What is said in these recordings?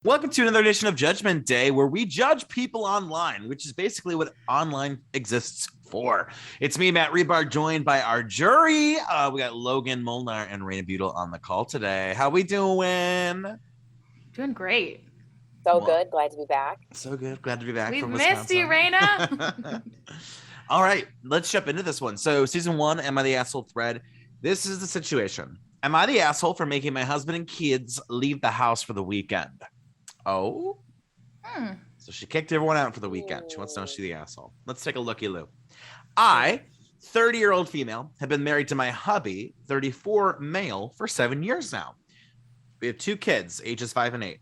Welcome to another edition of Judgment Day, where we judge people online, which is basically what online exists for. It's me, Matt Rebar, joined by our jury. We got Logan Molnar and Raina Butel on the call today. How we doing? Doing great. So good. Glad to be back. So good. Glad to be back We've from missed Wisconsin. you, Raina. All right, let's jump into this one. So season 1, Am I the Asshole thread. This is the situation. Am I the asshole for making my husband and kids leave the house for the weekend? Oh, so she kicked everyone out for the weekend. She wants to know she's the asshole. Let's take a looky-loo. I, 30-year-old female, have been married to my hubby, 34 male, for 7 years now. We have 2 kids, ages 5 and 8.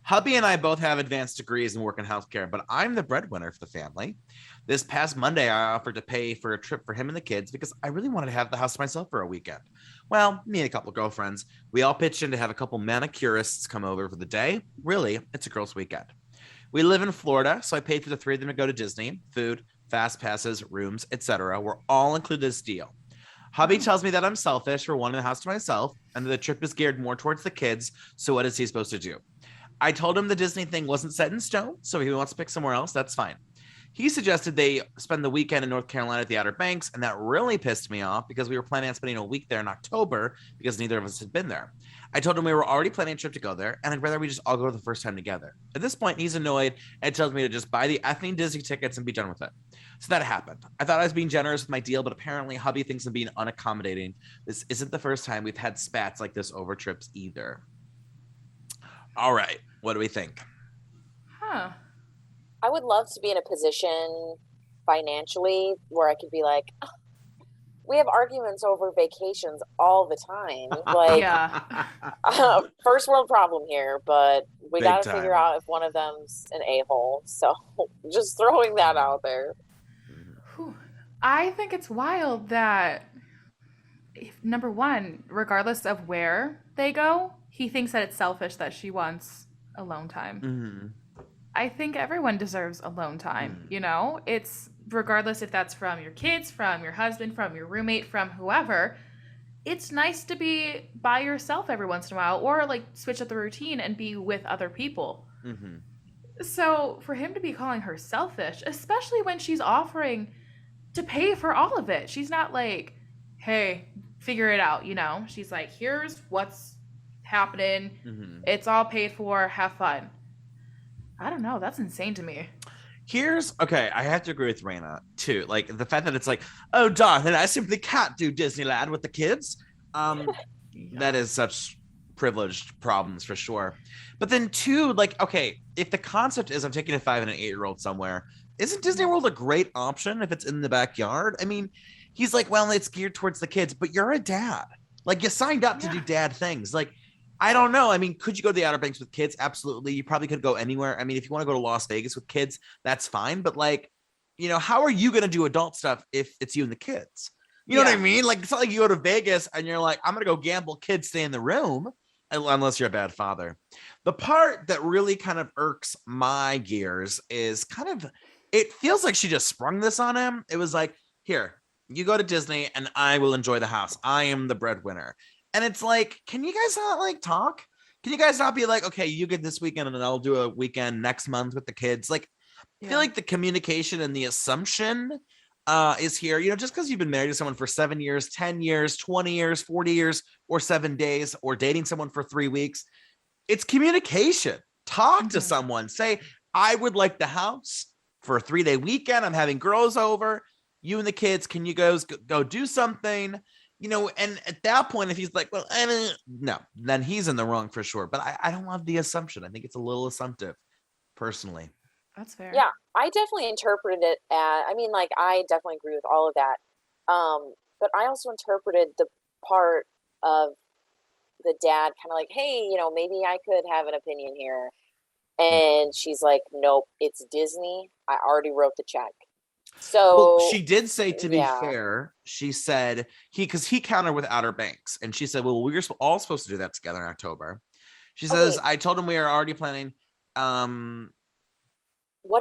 Hubby and I both have advanced degrees and work in healthcare, but I'm the breadwinner for the family. This past Monday, I offered to pay for a trip for him and the kids because I really wanted to have the house to myself for a weekend. Well, me and a couple of girlfriends, we all pitched in to have a couple manicurists come over for the day. Really, it's a girls' weekend. We live in Florida, so I paid for the 3 of them to go to Disney, food, fast passes, rooms, etc. We're all included in this deal. Hubby tells me that I'm selfish for wanting the house to myself and that the trip is geared more towards the kids, so what is he supposed to do? I told him the Disney thing wasn't set in stone, so if he wants to pick somewhere else, that's fine. He suggested they spend the weekend in North Carolina at the Outer Banks, and that really pissed me off because we were planning on spending a week there in October because neither of us had been there. I told him we were already planning a trip to go there, and I'd rather we just all go the first time together. At this point, he's annoyed and tells me to just buy the effing Disney tickets and be done with it. So that happened. I thought I was being generous with my deal, but apparently hubby thinks I'm being unaccommodating. This isn't the first time we've had spats like this over trips either. All right, what do we think? I would love to be in a position financially where I could be like, oh, we have arguments over vacations all the time. Like, first world problem here, but we got to figure out if one of them's an a-hole. So just throwing that out there. I think it's wild that, number one, regardless of where they go, he thinks that it's selfish that she wants alone time. Mm-hmm. I think everyone deserves alone time, you know? It's regardless if that's from your kids, from your husband, from your roommate, from whoever. It's nice to be by yourself every once in a while or like switch up the routine and be with other people. Mm-hmm. So for him to be calling her selfish, especially when she's offering to pay for all of it. She's not like, hey, figure it out, you know? She's like, here's what's happening. Mm-hmm. It's all paid for. Have fun. I don't know. That's insane to me. Okay, I have to agree with Raina, too. Like, the fact that it's like, oh, darling, I simply can't do Disneyland with the kids. That is such privileged problems for sure. But then, too, like, okay, if the concept is I'm taking a 5 and an 8-year-old somewhere, isn't Disney World a great option if it's in the backyard? I mean, he's like, well, it's geared towards the kids, but you're a dad. Like, you signed up to do dad things. Like, I don't know. I mean, could you go to the Outer Banks with kids? Absolutely. You probably could go anywhere. I mean, if you want to go to Las Vegas with kids, that's fine. But like, you know, how are you going to do adult stuff if it's you and the kids? You know what I mean? Like, it's not like you go to Vegas and you're like, I'm going to go gamble, kids stay in the room, unless you're a bad father. The part that really kind of irks my gears is kind of, it feels like she just sprung this on him. It was like, here, you go to Disney and I will enjoy the house. I am the breadwinner. And it's like, can you guys not like talk? Can you guys not be like, okay, you get this weekend and then I'll do a weekend next month with the kids? Like, I feel like the communication and the assumption is here, you know, just because you've been married to someone for 7 years, 10 years, 20 years, 40 years, or 7 days, or dating someone for 3 weeks. It's communication. Talk to someone. Say, I would like the house for a 3-day weekend. I'm having girls over. You and the kids, can you guys go do something? You know, and at that point, if he's like, well, no, then he's in the wrong for sure. But I don't love the assumption. I think it's a little assumptive, personally. That's fair. Yeah, I definitely interpreted it as, I mean, like, I definitely agree with all of that. But I also interpreted the part of the dad kind of like, hey, you know, maybe I could have an opinion here. And she's like, nope, it's Disney. I already wrote the check. So she did say, to be fair, she said because he countered with Outer Banks, and she said, well, we were all supposed to do that together in October. She says, I told him we are already planning. What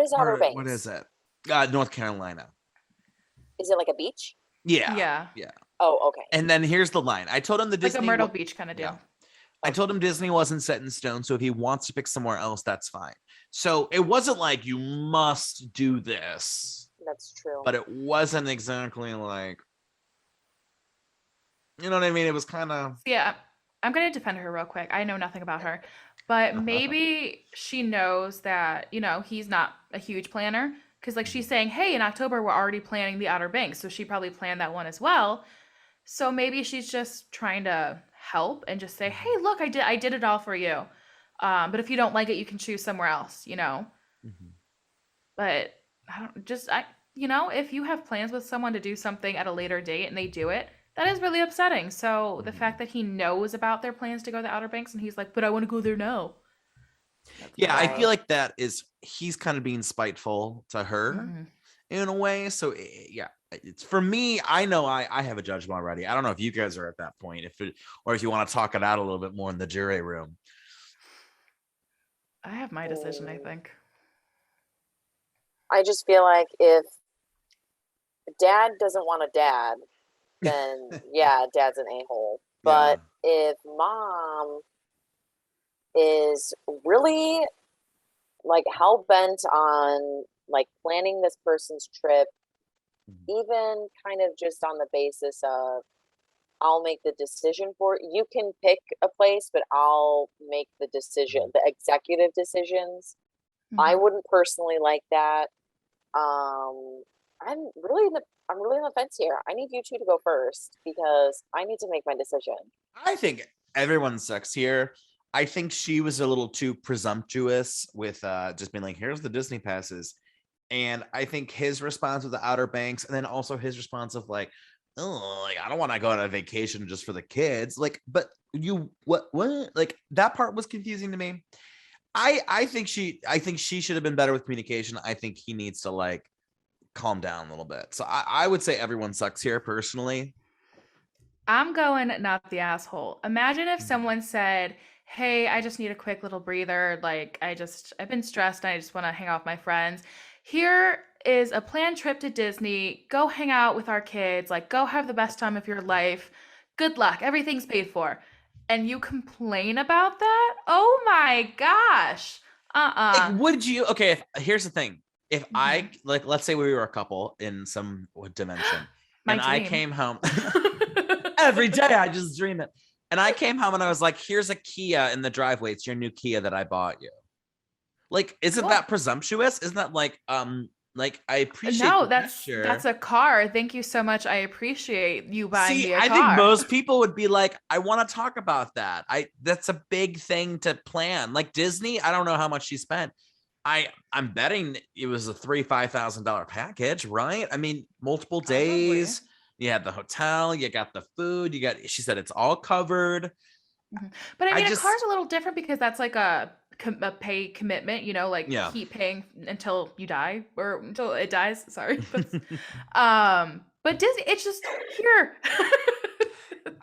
is Outer Banks? What is it? North Carolina. Is it like a beach? Yeah. Oh, okay. And then here's the line. I told him the Disney like a Myrtle Beach kind of deal. I told him Disney wasn't set in stone, so if he wants to pick somewhere else, that's fine. So it wasn't like you must do this. That's true. But it wasn't exactly like, you know what I mean? It was kind of. Yeah, I'm going to defend her real quick. I know nothing about her, but maybe she knows that, he's not a huge planner. Because, like, she's saying, hey, in October, we're already planning the Outer Banks. So she probably planned that one as well. So maybe she's just trying to help and just say, hey, look, I did it all for you. But if you don't like it, you can choose somewhere else, But if you have plans with someone to do something at a later date and they do it, that is really upsetting. So the fact that he knows about their plans to go to the Outer Banks and he's like, but I want to go there now. Yeah, I feel like he's kind of being spiteful to her in a way. So yeah, it's for me. I know I have a judgment already. I don't know if you guys are at that point, or if you want to talk it out a little bit more in the jury room. I have my decision, I think. I just feel like if dad doesn't want a dad, then yeah, dad's an a-hole. But if mom is really like hell-bent on like planning this person's trip, even kind of just on the basis of I'll make the decision for it. You can pick a place, but I'll make the decision, the executive decisions. I wouldn't personally like that. I'm really on the fence here. I need you two to go first because I need to make my decision. I think everyone sucks here. I think she was a little too presumptuous with just being like, here's the Disney passes. And I think his response with the Outer Banks, and then also his response of like, oh, like, I don't want to go on a vacation just for the kids. Like, but what? Like, that part was confusing to me. I think she should have been better with communication. I think he needs to like calm down a little bit. So I would say everyone sucks here personally. I'm going not the asshole. Imagine if someone said, hey, I just need a quick little breather. Like, I've been stressed and I just want to hang out with my friends. Here is a planned trip to Disney. Go hang out with our kids. Like, go have the best time of your life. Good luck. Everything's paid for. And you complain about that? Oh my gosh. Like, would you? Okay, here's the thing. If I, like, let's say we were a couple in some dimension, and I came home every day, I just dream it. And I came home and I was like, here's a Kia in the driveway. It's your new Kia that I bought you. Like, isn't that presumptuous? Isn't that like I appreciate that's a car. Thank you so much. I appreciate you buying me a car. I think most people would be like, I want to talk about that. That's a big thing to plan. Like Disney, I don't know how much she spent. I'm betting it was a $5,000 package, right? I mean, multiple days. Probably. You had the hotel, you got the food, she said it's all covered. But I mean, a car's a little different because that's like a pay commitment, keep paying until you die or until it dies. Sorry. But Disney, it's just here.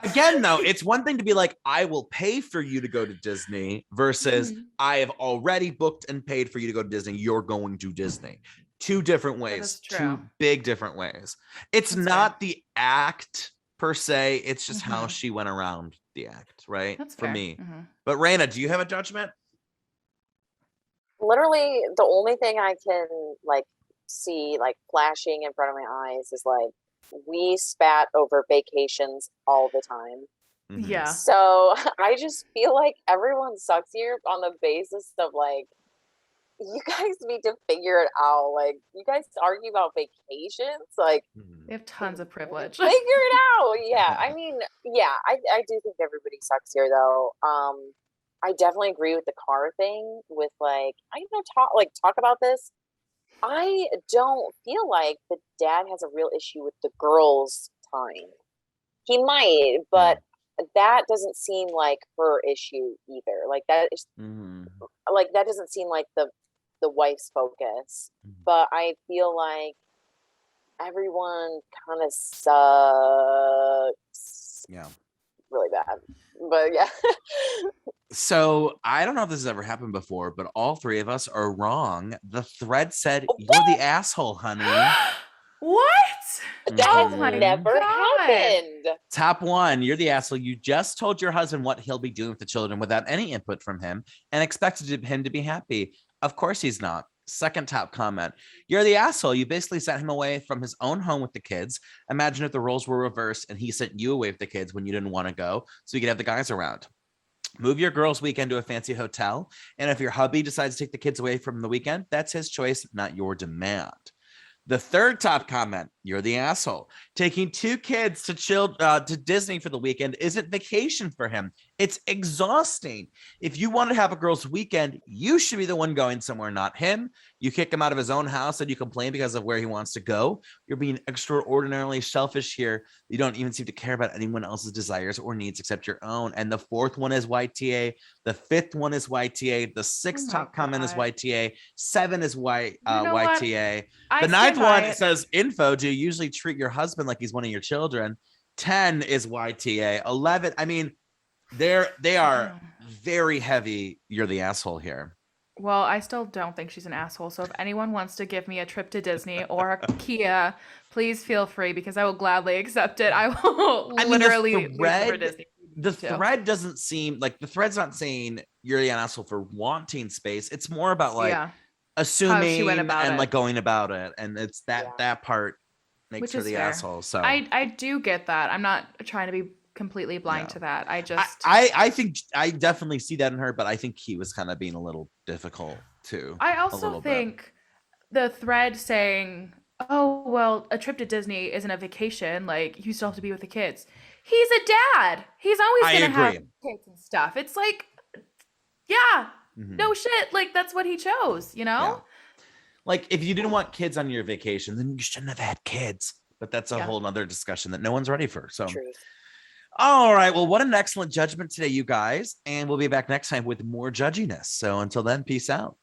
Again, though, it's one thing to be like, I will pay for you to go to Disney versus I have already booked and paid for you to go to Disney. You're going to Disney. Two different ways, two big different ways. It's not the act per se. It's just how she went around the act, right? That's for fair. me. But Raina, do you have a judgment? Literally, the only thing I can like see like flashing in front of my eyes is like we spat over vacations all the time. Yeah. So I just feel like everyone sucks here on the basis of like, you guys need to figure it out. Like, you guys argue about vacations. Like, they have tons of privilege. Figure it out. Yeah. I mean, yeah, I do think everybody sucks here, though. I definitely agree with the car thing. With like, I'm gonna talk about this. I don't feel like the dad has a real issue with the girls' time. He might, but that doesn't seem like her issue either. Like that is like that doesn't seem like the wife's focus. But I feel like everyone kind of sucks. Yeah. Really bad. But yeah. So I don't know if this has ever happened before, but all three of us are wrong. The thread said, you're the asshole, honey. What? That Oh has my never God. happened. Top one, you're the asshole. You just told your husband what he'll be doing with the children without any input from him and expected him to be happy. Of course he's not. Second top comment, you're the asshole. You basically sent him away from his own home with the kids. Imagine if the roles were reversed and he sent you away with the kids when you didn't want to go so you could have the guys around. Move your girls' weekend to a fancy hotel. And if your hubby decides to take the kids away from the weekend, that's his choice, not your demand. The third top comment, you're the asshole. Taking two kids to Disney for the weekend isn't vacation for him. It's exhausting. If you want to have a girl's weekend, you should be the one going somewhere, not him. You kick him out of his own house and you complain because of where he wants to go. You're being extraordinarily selfish here. You don't even seem to care about anyone else's desires or needs except your own. And the fourth one is YTA. The fifth one is YTA. The sixth top comment is YTA. 7 is YTA. The ninth one, it says info. Do you usually treat your husband like he's one of your children? 10 is YTA. 11, I mean, they are very heavy. You're the asshole here. Well, I still don't think she's an asshole. So if anyone wants to give me a trip to Disney or a Kia, please feel free because I will gladly accept it. I will literally leave for Disney. The thread doesn't seem like the thread's not saying you're the asshole for wanting space. It's more about like assuming and like going about it. And it's that part makes her the asshole. So I do get that. I'm not trying to be completely blind to that. I think I definitely see that in her, but I think he was kind of being a little difficult too. I also think the thread saying, oh, well, a trip to Disney isn't a vacation. Like, you still have to be with the kids. He's a dad. He's always going to have kids and stuff. It's like, no shit. Like, that's what he chose, you know? Yeah. Like, if you didn't want kids on your vacation, then you shouldn't have had kids. But that's a whole nother discussion that no one's ready for. So, all right. Well, what an excellent judgment today, you guys. And we'll be back next time with more judginess. So until then, peace out.